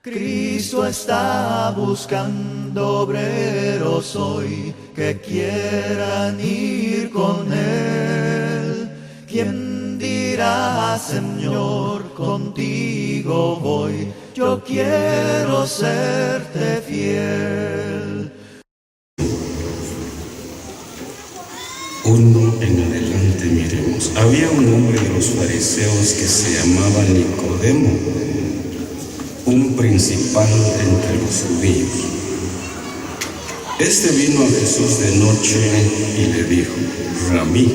Cristo está buscando obreros hoy que quieran ir con Él. ¿Quién dirá, Señor, contigo voy? Yo quiero serte fiel. Uno en adelante miremos. Había un hombre de los fariseos que se llamaba Nicodemo, un principal entre los judíos. Este vino a Jesús de noche y le dijo: Rabí,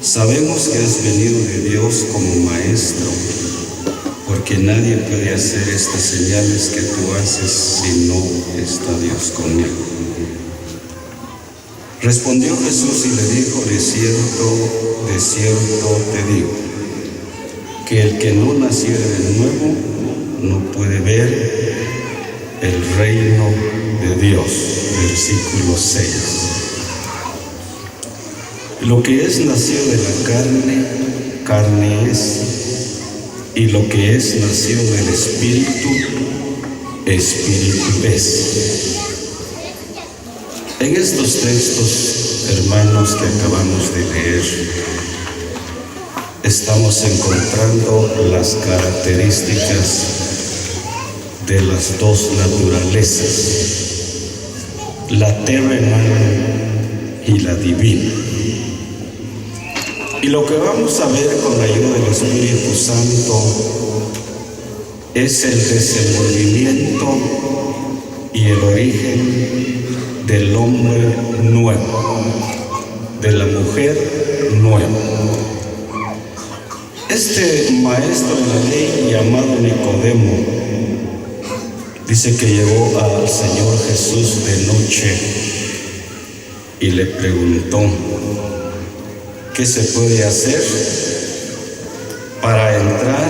sabemos que has venido de Dios como maestro, porque nadie puede hacer estas señales que tú haces si no está Dios con él. Respondió Jesús y le dijo: de cierto te digo, que el que no naciere de nuevo no puede ver el reino de Dios. Versículo 6. Lo que es nacido de la carne, carne es, y lo que es nacido del Espíritu, Espíritu es. En estos textos, hermanos, que acabamos de leer, estamos encontrando las características de las dos naturalezas, la terrenal y la divina. Y lo que vamos a ver con la ayuda del Espíritu Santo es el desenvolvimiento y el origen del hombre nuevo, de la mujer nueva. Este maestro de la ley llamado Nicodemo dice que llegó al Señor Jesús de noche y le preguntó: ¿qué se puede hacer para entrar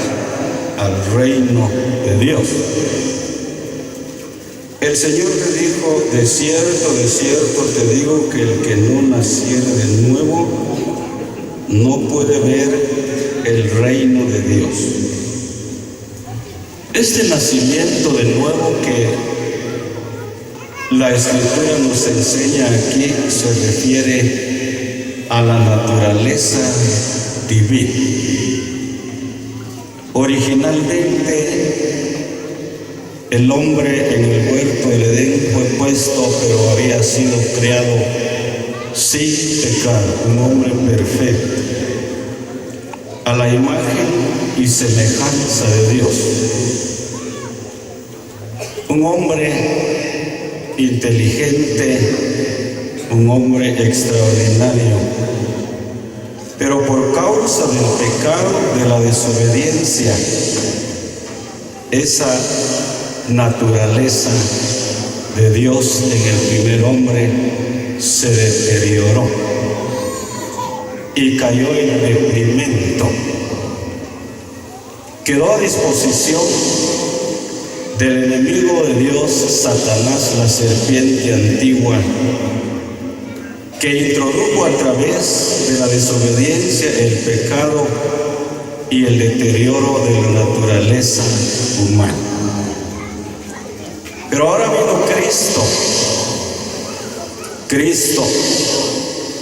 al reino de Dios? El Señor le dijo: de cierto te digo que el que no naciere de nuevo no puede ver el reino de Dios. Este nacimiento de nuevo que la Escritura nos enseña aquí se refiere a la naturaleza divina. Originalmente, el hombre en el huerto del Edén fue puesto, pero había sido creado sin pecado, un hombre perfecto, a la imagen y semejanza de Dios. Un hombre inteligente, un hombre extraordinario, pero por causa del pecado, de la desobediencia, esa naturaleza de Dios en el primer hombre se deterioró y cayó en detrimento. Quedó a disposición del enemigo de Dios, Satanás, la serpiente antigua, que introdujo a través de la desobediencia el pecado y el deterioro de la naturaleza humana. Pero ahora vino Cristo,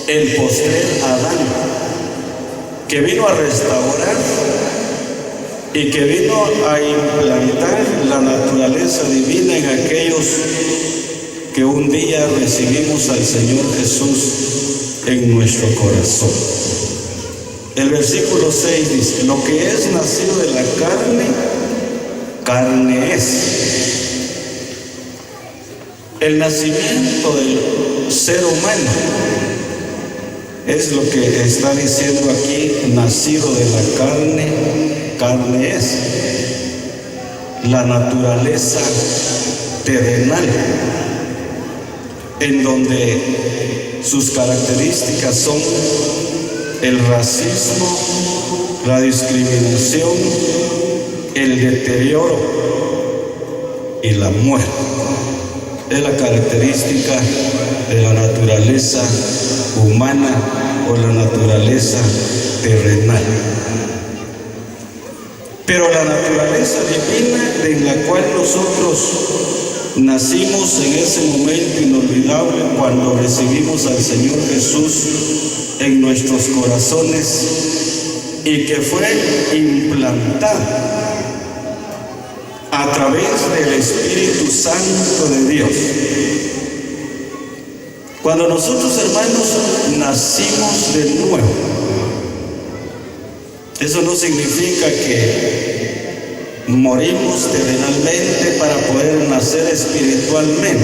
el postrer Adán, que vino a restaurar y que vino a implantar la naturaleza divina en aquellos que un día recibimos al Señor Jesús en nuestro corazón. El versículo 6 dice: lo que es nacido de la carne, carne es. El nacimiento del ser humano es lo que está diciendo aquí: nacido de la carne, carne es. La naturaleza terrenal, en donde sus características son el racismo, la discriminación, el deterioro y la muerte. Es la característica de la naturaleza humana o la naturaleza terrenal. Pero la naturaleza divina en la cual nosotros nacimos en ese momento inolvidable cuando recibimos al Señor Jesús en nuestros corazones y que fue implantada a través del Espíritu Santo de Dios. Cuando nosotros, hermanos, nacimos de nuevo, eso no significa que morimos terrenalmente para poder nacer espiritualmente,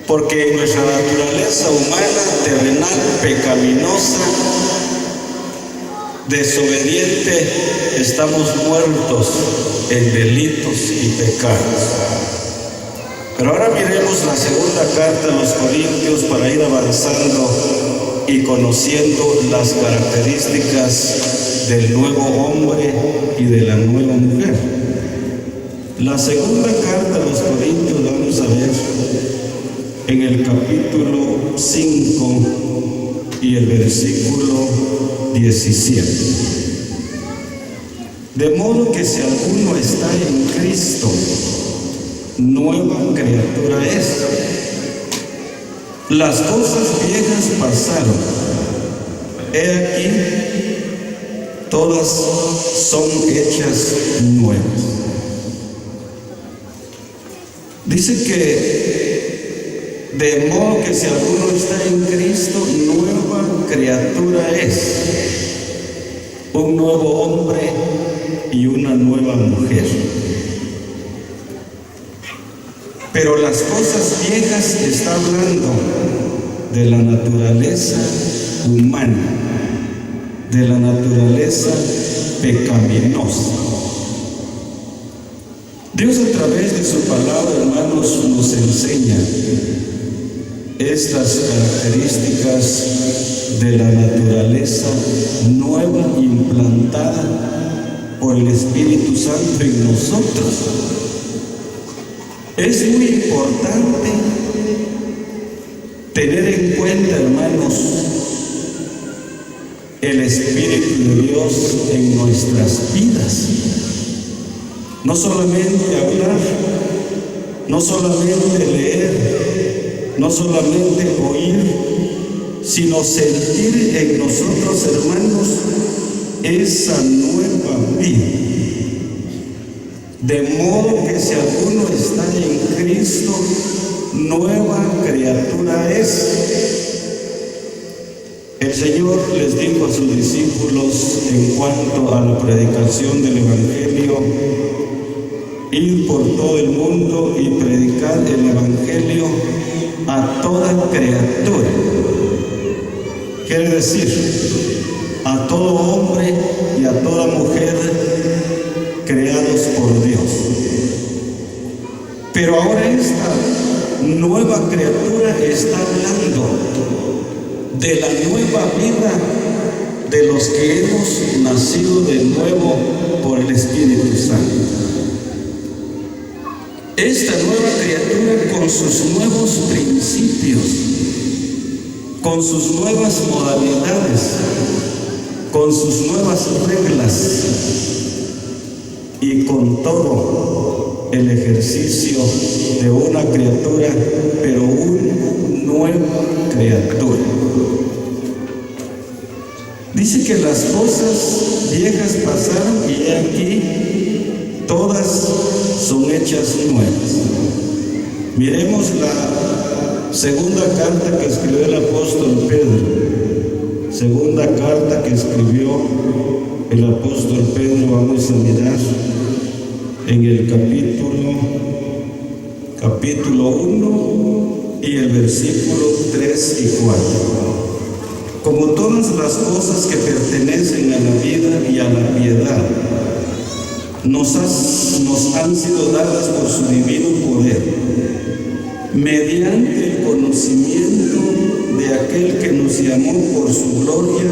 porque en nuestra naturaleza humana, terrenal, pecaminosa, desobediente, estamos muertos en delitos y pecados. Pero ahora miremos la segunda carta a los Corintios para ir avanzando y conociendo las características del nuevo hombre y de la nueva mujer. La segunda carta a los Corintios, vamos a ver en el capítulo 5 y el versículo 17. De modo que si alguno está en Cristo, nueva criatura es. Las cosas viejas pasaron, he aquí, todas son hechas nuevas. Dice que de modo que si alguno está en Cristo, nueva criatura es. Un nuevo hombre y una nueva mujer. Pero las cosas viejas está hablando de la naturaleza humana, de la naturaleza pecaminosa. Dios a través de su palabra, hermanos, nos enseña estas características de la naturaleza nueva implantada por el Espíritu Santo en nosotros. Es muy importante tener en cuenta, hermanos, el Espíritu de Dios en nuestras vidas. No solamente hablar, no solamente leer, no solamente oír, sino sentir en nosotros, hermanos, esa nueva vida. De modo que si alguno está en Cristo, nueva criatura es. El Señor les dijo a sus discípulos en cuanto a la predicación del Evangelio: ir por todo el mundo y predicar el Evangelio a toda criatura. Quiere decir, a todo hombre y a toda mujer creados por Dios. Pero ahora esta nueva criatura está hablando de la nueva vida de los que hemos nacido de nuevo por el Espíritu Santo. Esta nueva criatura con sus nuevos principios, con sus nuevas modalidades, con sus nuevas reglas y con todo el ejercicio de una criatura, pero una nueva criatura. Dice que las cosas viejas pasaron y he aquí todas son hechas nuevas. Miremos la segunda carta que escribió el apóstol Pedro. Segunda carta que escribió el apóstol Pedro, vamos a mirar en el capítulo 1 y el versículo 3 y 4. Como todas las cosas que pertenecen a la vida y a la piedad, nos han sido dadas por su divino poder, mediante el conocimiento de aquel que nos llamó por su gloria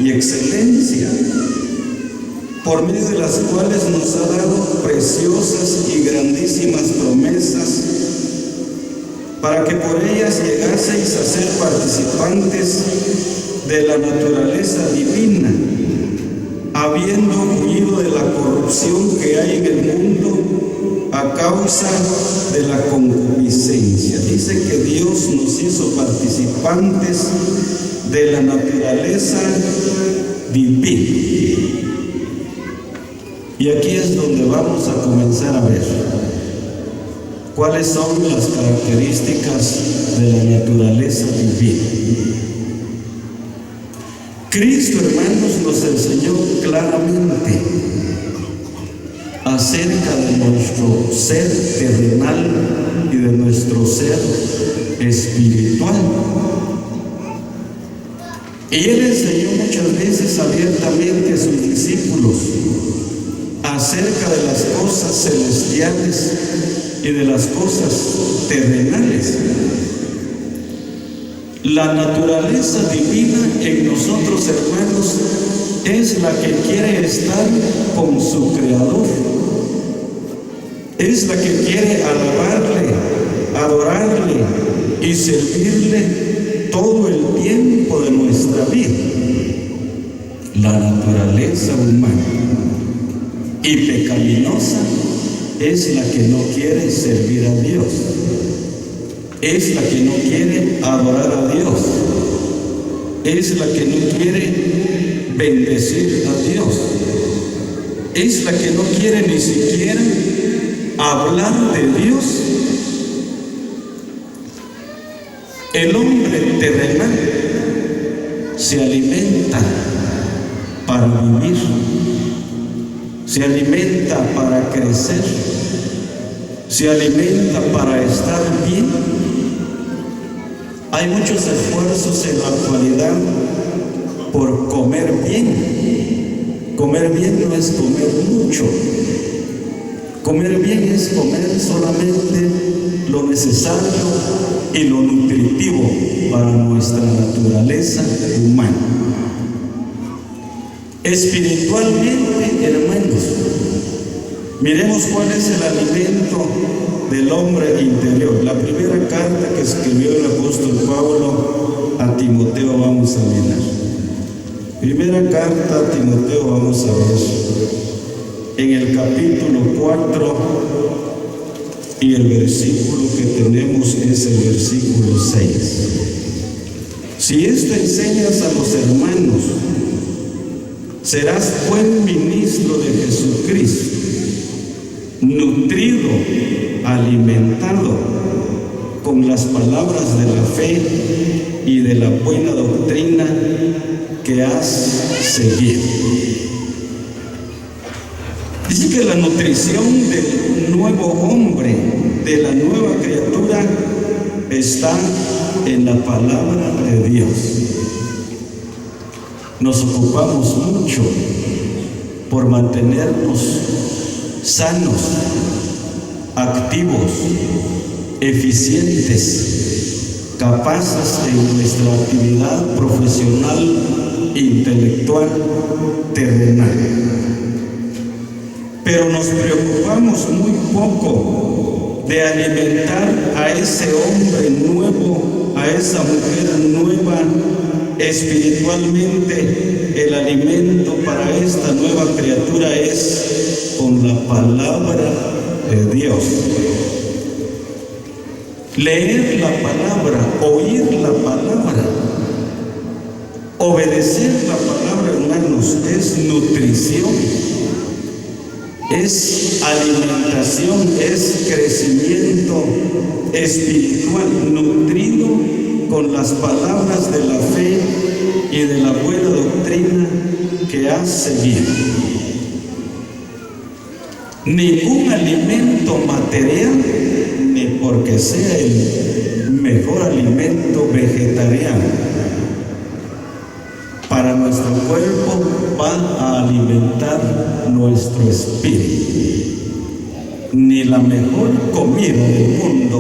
y excelencia, por medio de las cuales nos ha dado preciosas y grandísimas promesas, para que por ellas llegaseis a ser participantes de la naturaleza divina, habiendo huido de la corrupción que hay en el mundo a causa de la concupiscencia. Dice que Dios nos hizo participantes de la naturaleza divina. Y aquí es donde vamos a comenzar a ver cuáles son las características de la naturaleza divina. Cristo, hermanos, nos enseñó claramente acerca de nuestro ser terrenal y de nuestro ser espiritual. Y Él enseñó muchas veces abiertamente a sus discípulos acerca de las cosas celestiales y de las cosas terrenales. La naturaleza divina en nosotros, hermanos, es la que quiere estar con su Creador. Es la que quiere alabarle, adorarle y servirle todo el tiempo de nuestra vida. La naturaleza humana y pecaminosa es la que no quiere servir a Dios. Es la que no quiere adorar a Dios. Es la que no quiere bendecir a Dios. Es la que no quiere ni siquiera hablar de Dios. El hombre terrenal se alimenta para vivir, se alimenta para crecer, se alimenta para estar bien. Hay muchos esfuerzos en la actualidad por comer bien. Comer bien no es comer mucho. Comer bien es comer solamente lo necesario y lo nutritivo para nuestra naturaleza humana. Espiritualmente, hermanos, miremos cuál es el alimento del hombre interior. La primera carta que escribió el apóstol Pablo a Timoteo vamos a mirar. Primera carta a Timoteo vamos a ver en el capítulo 4 y el versículo que tenemos es el versículo 6. Si esto enseñas a los hermanos, serás buen ministro de Jesucristo, nutrido, alimentado con las palabras de la fe y de la buena doctrina que has seguido. Dice que la nutrición del nuevo hombre, de la nueva criatura, está en la palabra de Dios. Nos ocupamos mucho por mantenernos sanos, activos, eficientes, capaces en nuestra actividad profesional, intelectual, terrenal. Pero nos preocupamos muy poco de alimentar a ese hombre nuevo, a esa mujer nueva espiritualmente. El alimento para esta nueva criatura es con la palabra de Dios. Leer la palabra, oír la palabra, obedecer la palabra, hermanos, es nutrición, es alimentación, es crecimiento espiritual, nutrido con las palabras de la fe y de la buena doctrina que has seguido. Ningún alimento material, ni porque sea el mejor alimento vegetariano, para nuestro cuerpo va a alimentar nuestro espíritu. Ni la mejor comida del mundo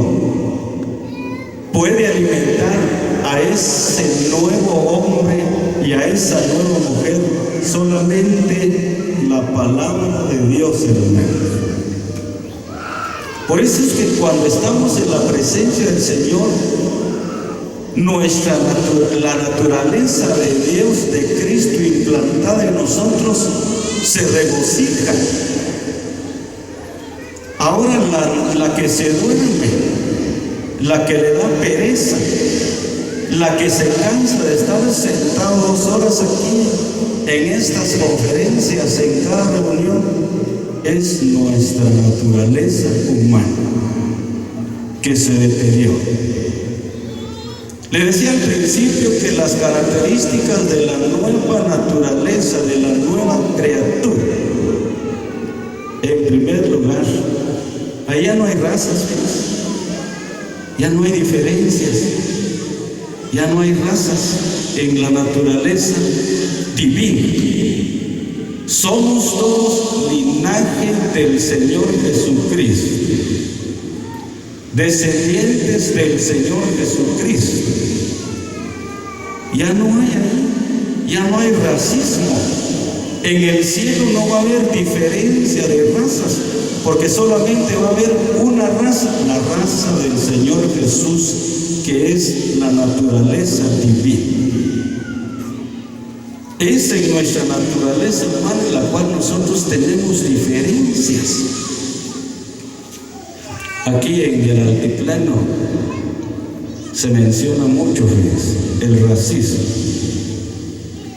puede alimentar a ese nuevo hombre y a esa nueva mujer, solamente la palabra de Dios, hermanos. Por eso es que cuando estamos en la presencia del Señor, la naturaleza de Dios, de Cristo implantada en nosotros, se regocija. Ahora la que se duerme, la que le da pereza, la que se cansa de estar sentado 2 horas aquí en estas conferencias, en cada reunión, es nuestra naturaleza humana que se deteriora. Le decía al principio que las características de la nueva naturaleza, de la nueva criatura, en primer lugar, allá no hay razas, ya no hay diferencias, ya no hay razas en la naturaleza divina. Somos todos linaje del Señor Jesucristo, descendientes del Señor Jesucristo. Ya no hay ahí, ya no hay racismo. En el cielo no va a haber diferencia de razas, porque solamente va a haber una raza, la raza del Señor Jesús, que es la naturaleza divina. Es en nuestra naturaleza humana en la cual nosotros tenemos diferencias. Aquí en el altiplano se menciona mucho el racismo.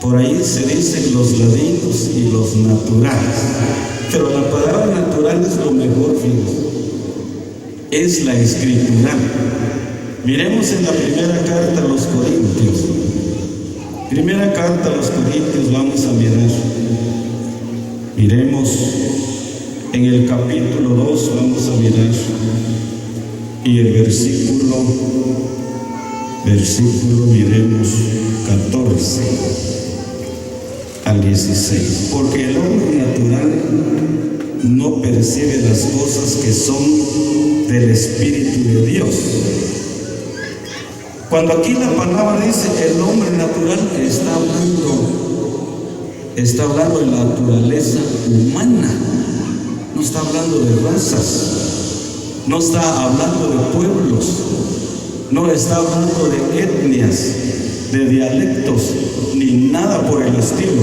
Por ahí se dicen los ladinos y los naturales, pero la palabra natural es lo mejor, es la escritura. Miremos en la primera carta a los Corintios. Primera carta a los Corintios, vamos a mirar. Miremos en el capítulo 2, vamos a mirar. Y el versículo, miremos 14 al 16. Porque el hombre natural no percibe las cosas que son del Espíritu de Dios. Cuando aquí la palabra dice el hombre natural, está hablando de la naturaleza humana, no está hablando de razas, no está hablando de pueblos, no está hablando de etnias, de dialectos, ni nada por el estilo.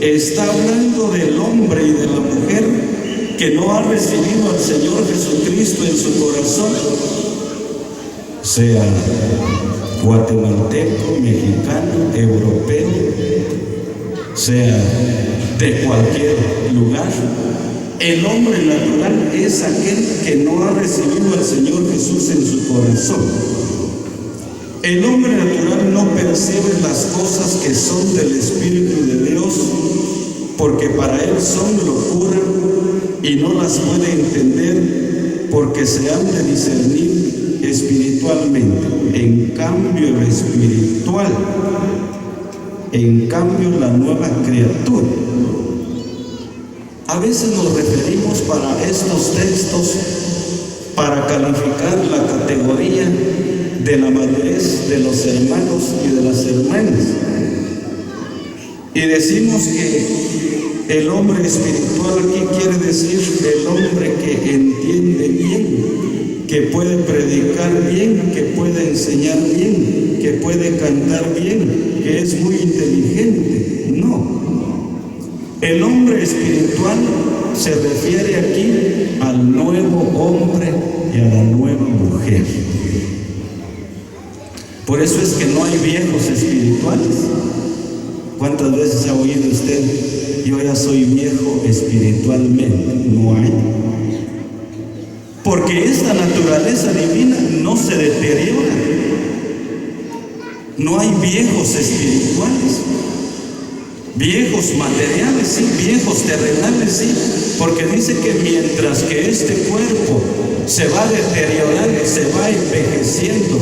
Está hablando del hombre y de la mujer que no ha recibido al Señor Jesucristo en su corazón, sea guatemalteco, mexicano, europeo, sea de cualquier lugar. El hombre natural es aquel que no ha recibido al Señor Jesús en su corazón. El hombre natural no percibe las cosas que son del Espíritu de Dios, porque para él son locura y no las puede entender, porque se han de discernir espiritualmente. En cambio, el espiritual, en cambio, la nueva criatura. A veces nos referimos para estos textos para calificar la categoría de la madurez de los hermanos y de las hermanas. Y decimos que el hombre espiritual aquí quiere decir el hombre que entiende bien, que puede predicar bien, que puede enseñar bien, que puede cantar bien, que es muy inteligente. No. El hombre espiritual se refiere aquí al nuevo hombre y a la nueva mujer. Por eso es que no hay viejos espirituales. ¿Cuántas veces ha oído usted, yo ya soy viejo espiritualmente? No hay. Porque esta naturaleza divina no se deteriora. No hay viejos espirituales. Viejos materiales, sí, viejos terrenales, sí, porque dice que mientras que este cuerpo se va deteriorando, se va envejeciendo,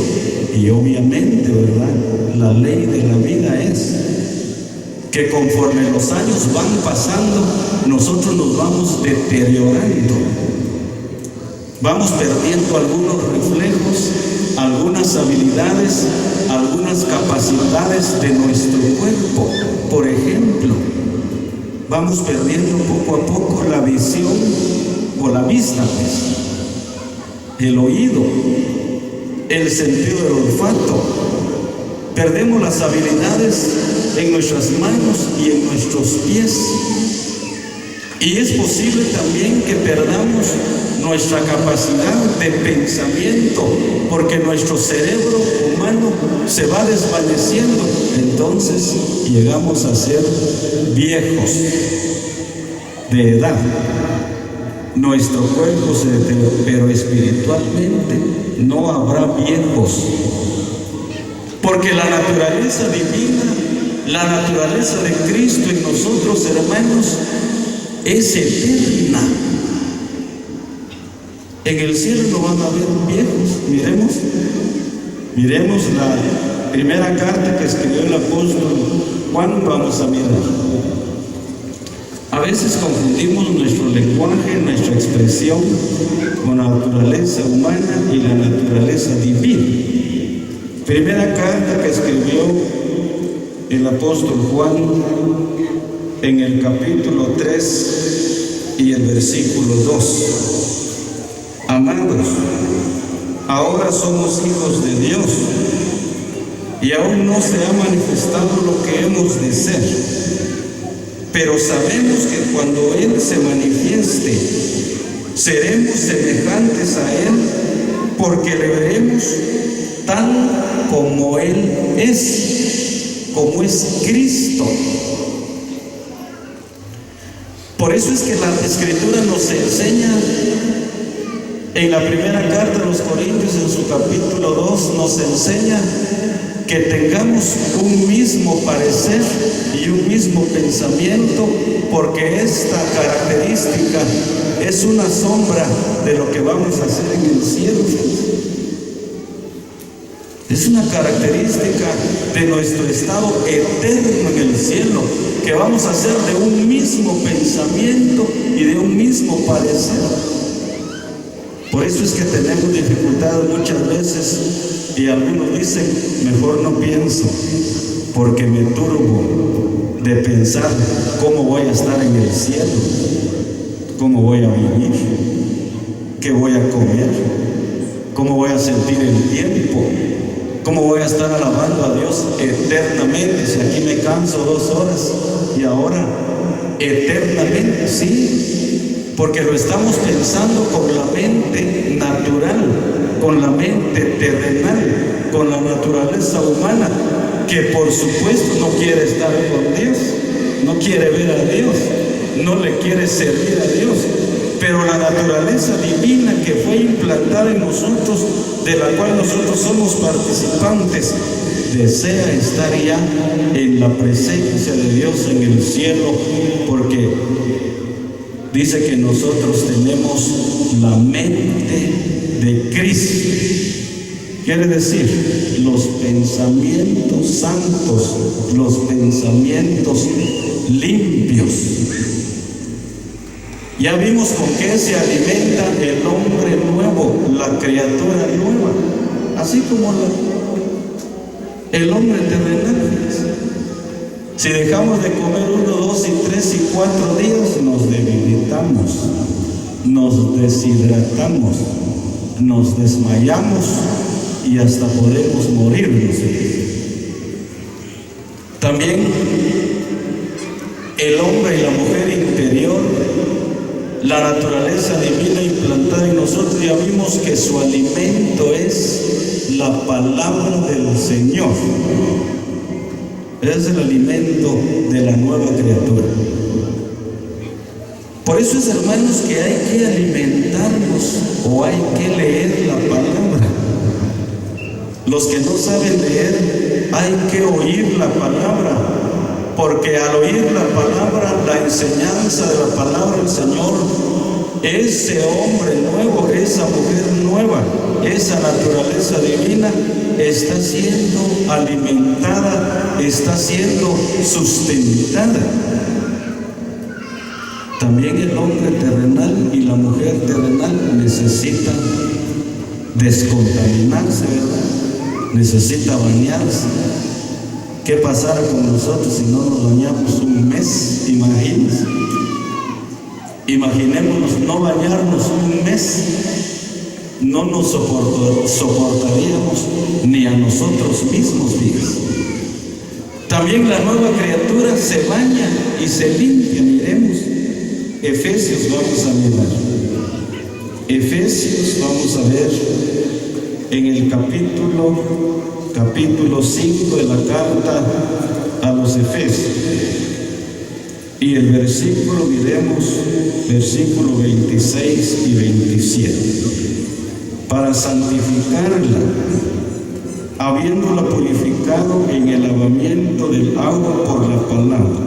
y obviamente, ¿verdad?, la ley de la vida es que conforme los años van pasando, nosotros nos vamos deteriorando, vamos perdiendo algunos reflejos, algunas habilidades, algunas capacidades de nuestro cuerpo. Por ejemplo, vamos perdiendo poco a poco la visión o la vista, pues, el oído, el sentido del olfato, Perdemos las habilidades en nuestras manos y en nuestros pies. Y es posible también que perdamos nuestra capacidad de pensamiento, porque nuestro cerebro humano se va desvaneciendo. Entonces llegamos a ser viejos de edad. Nuestro cuerpo se deteriora, pero espiritualmente no habrá viejos, porque la naturaleza divina, la naturaleza de Cristo en nosotros, hermanos, es eterna. En el cielo no van a haber viejos. Miremos la primera carta que escribió el apóstol Juan. Vamos a mirar. A veces confundimos nuestro lenguaje, nuestra expresión con la naturaleza humana y la naturaleza divina. Primera carta que escribió el apóstol Juan, en el capítulo 3 y el versículo 2. Amados, ahora somos hijos de Dios y aún no se ha manifestado lo que hemos de ser, pero sabemos que cuando Él se manifieste, seremos semejantes a Él, porque le veremos tal como Él es, como es Cristo. Por eso es que la Escritura nos enseña en la primera carta a los Corintios, en su capítulo 2, nos enseña que tengamos un mismo parecer y un mismo pensamiento, porque esta característica es una sombra de lo que vamos a hacer en el cielo. Es una característica de nuestro estado eterno en el cielo, que vamos a ser de un mismo pensamiento y de un mismo parecer. Por eso es que tenemos dificultades muchas veces, y algunos dicen, mejor no pienso, porque me turbo de pensar cómo voy a estar en el cielo, cómo voy a vivir, qué voy a comer, cómo voy a sentir el tiempo, cómo voy a estar alabando a Dios eternamente. Si aquí me canso 2 horas y ahora eternamente, sí, porque lo estamos pensando con la mente natural, con la mente terrenal, con la naturaleza humana, que por supuesto no quiere estar con Dios, no quiere ver a Dios, no le quiere servir a Dios. Pero la naturaleza divina que fue implantada en nosotros, de la cual nosotros somos participantes, desea estar ya en la presencia de Dios en el cielo, porque dice que nosotros tenemos la mente de Cristo. Quiere decir, los pensamientos santos, los pensamientos limpios. Ya vimos con qué se alimenta el hombre nuevo, la criatura nueva, así como el hombre terrenal. Si dejamos de comer 1, 2, 3 y 4 días, nos debilitamos, nos deshidratamos, nos desmayamos y hasta podemos morirnos. También el hombre y la mujer interior, la naturaleza divina implantada en nosotros, ya vimos que su alimento es la palabra del Señor. Es el alimento de la nueva criatura. Por eso es, hermanos, que hay que alimentarnos o hay que leer la palabra. Los que no saben leer, hay que oír la palabra. Porque al oír la palabra, la enseñanza de la palabra del Señor, ese hombre nuevo, esa mujer nueva, esa naturaleza divina está siendo alimentada, está siendo sustentada. También el hombre terrenal y la mujer terrenal necesitan descontaminarse, ¿verdad? Necesita bañarse. ¿Qué pasará con nosotros si no nos bañamos un mes? Imagínense. Imaginémonos no bañarnos un mes. No nos soportaríamos ni a nosotros mismos, fíjense. También la nueva criatura se baña y se limpia. Miremos, Efesios vamos a mirar. Efesios vamos a ver en el capítulo 5 de la carta a los Efesios. Y el versículo, miremos, versículo 26 y 27. Para santificarla, habiéndola purificado en el lavamiento del agua por la palabra,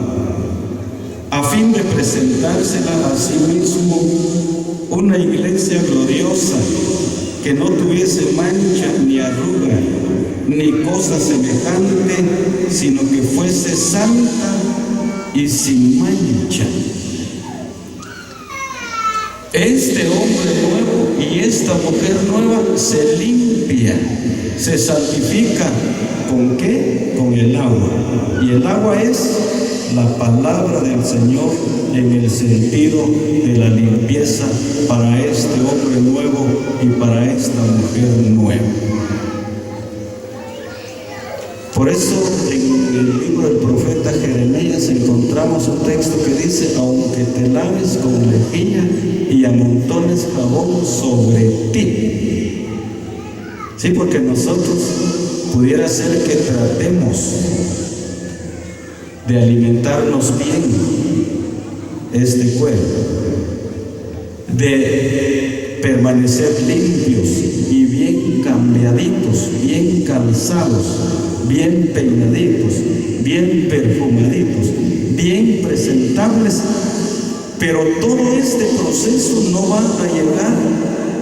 a fin de presentársela a sí mismo una iglesia gloriosa, que no tuviese mancha ni arruga, ni cosa semejante, sino que fuese santa y sin mancha. Este hombre nuevo y esta mujer nueva se limpia, se santifica. ¿Con qué? Con el agua. Y el agua es la palabra del Señor en el sentido de la limpieza para este hombre nuevo y para esta mujer nueva. Por eso en el libro del profeta Jeremías encontramos un texto que dice: aunque te laves con lejía y amontones jabón sobre ti. Sí, porque nosotros pudiera ser que tratemos de alimentarnos bien este cuerpo, de permanecer limpios y bien cambiaditos, bien calzados, bien peinaditos, bien perfumaditos, bien presentables. Pero todo este proceso no va a llegar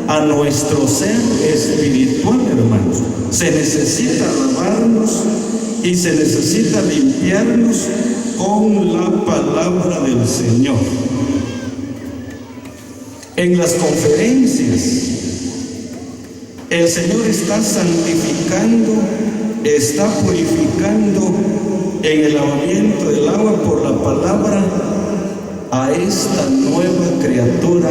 a nuestro ser espiritual, hermanos. Se necesita lavarnos y se necesita limpiarnos con la palabra del Señor. En las conferencias, el Señor está santificando, está purificando en el lavamiento del agua por la palabra a esta nueva criatura,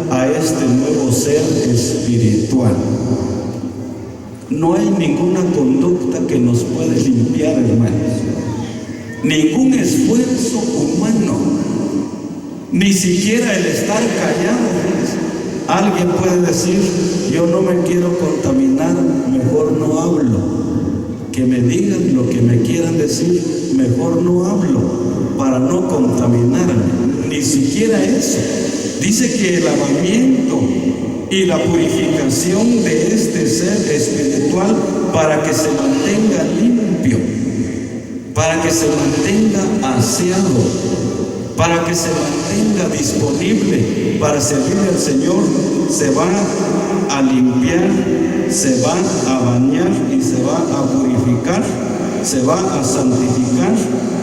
a este nuevo ser espiritual. No hay ninguna conducta que nos puede limpiar, hermanos. Ningún esfuerzo humano, ni siquiera el estar callado. Alguien puede decir: yo no me quiero contaminar, mejor no hablo. Que me digan lo que me quieran decir, mejor no hablo, para no contaminarme. Ni siquiera eso. Dice que el lavamiento y la purificación de este ser espiritual, para que se mantenga limpio, para que se mantenga aseado, para que se mantenga disponible para servir al Señor, se va a limpiar, se va a bañar y se va a purificar, se va a santificar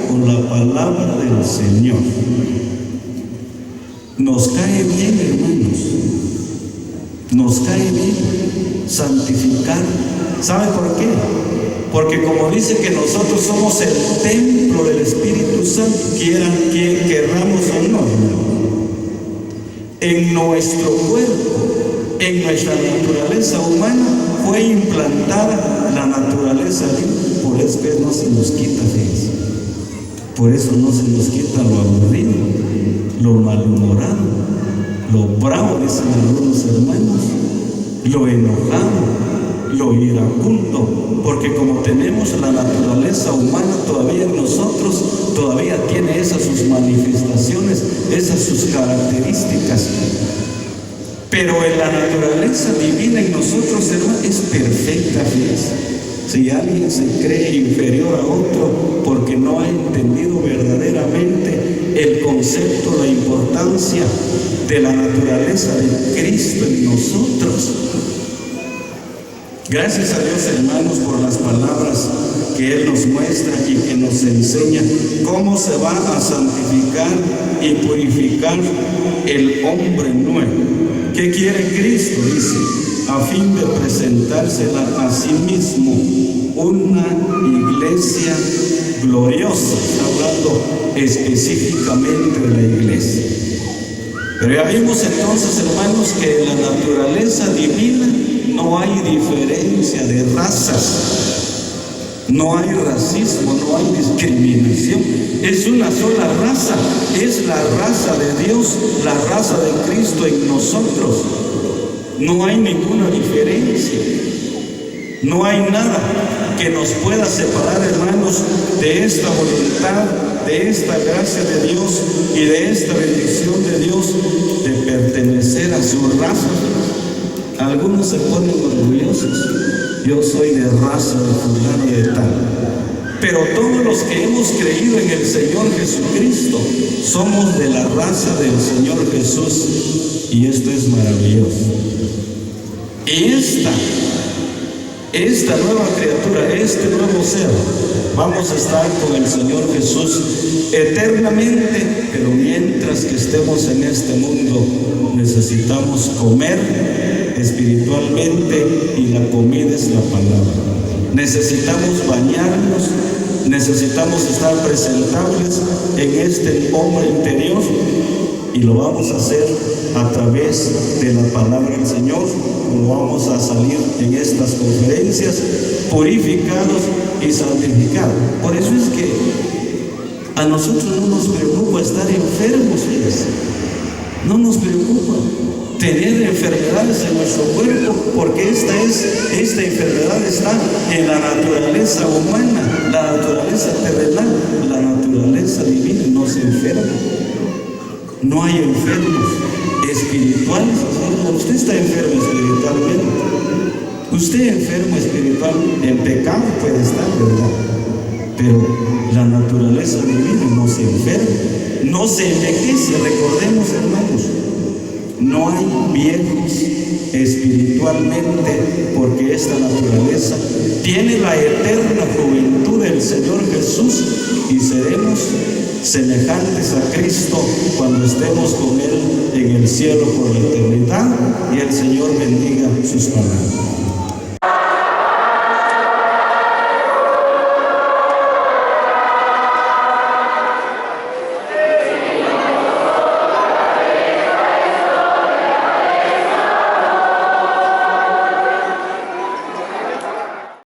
con la palabra del Señor. Nos cae bien, hermanos, nos cae bien santificar. ¿Sabe por qué? Porque como dice que nosotros somos el templo del Espíritu Santo, querramos o no, en nuestro cuerpo, en nuestra naturaleza humana, fue implantada la naturaleza divina. Por eso no se nos quita, fíjense. Por eso no se nos quita lo aburrido, lo malhumorado, lo bravo, dicen algunos hermanos, lo enojado, lo iracundo, porque como tenemos la naturaleza humana todavía en nosotros, todavía tiene esas sus manifestaciones, esas sus características. Pero en la naturaleza divina en nosotros, hermano, es perfecta, fíjense. Si alguien se cree inferior a otro porque no ha entendido verdaderamente el concepto, la importancia de la naturaleza de Cristo en nosotros. Gracias a Dios, hermanos, por las palabras que Él nos muestra y que nos enseña cómo se va a santificar y purificar el hombre nuevo. ¿Qué quiere Cristo? Dice: a fin de presentársela a sí mismo una iglesia gloriosa. Está hablando específicamente de la iglesia. Pero ya vimos entonces, hermanos, que en la naturaleza divina no hay diferencia de razas, No hay racismo, no hay discriminación. Es una sola raza, es la raza de Dios, la raza de Cristo en nosotros. No hay ninguna diferencia. No hay nada que nos pueda separar, hermanos, de esta voluntad, de esta gracia de Dios y de esta bendición de Dios de pertenecer a su raza. Algunos se ponen orgullosos. Yo soy de raza de fulano de tal. Pero todos los que hemos creído en el Señor Jesucristo somos de la raza del Señor Jesús. Y esto es maravilloso. Y esta nueva criatura, este nuevo ser, vamos a estar con el Señor Jesús eternamente. Pero mientras que estemos en este mundo, necesitamos comer espiritualmente, y la comida es la palabra. Necesitamos bañarnos, necesitamos estar presentables en este hombre interior, y lo vamos a hacer a través de la palabra del Señor, como vamos a salir en estas conferencias purificados y santificados. Por eso es que a nosotros no nos preocupa estar enfermos, fíjense. No nos preocupa tener enfermedades en nuestro cuerpo, porque esta enfermedad está en la naturaleza humana, la naturaleza terrenal. La naturaleza divina no se enferma. No hay enfermos espirituales. Usted está enfermo espiritualmente. Usted enfermo espiritual en pecado puede estar, ¿verdad? Pero la naturaleza divina no se enferma, no se envejece. Recordemos, hermanos, no hay viejos espiritualmente, porque esta naturaleza tiene la eterna juventud del Señor Jesús, y seremos semejantes a Cristo cuando estemos con Él en el cielo por la eternidad. Y el Señor bendiga sus palabras.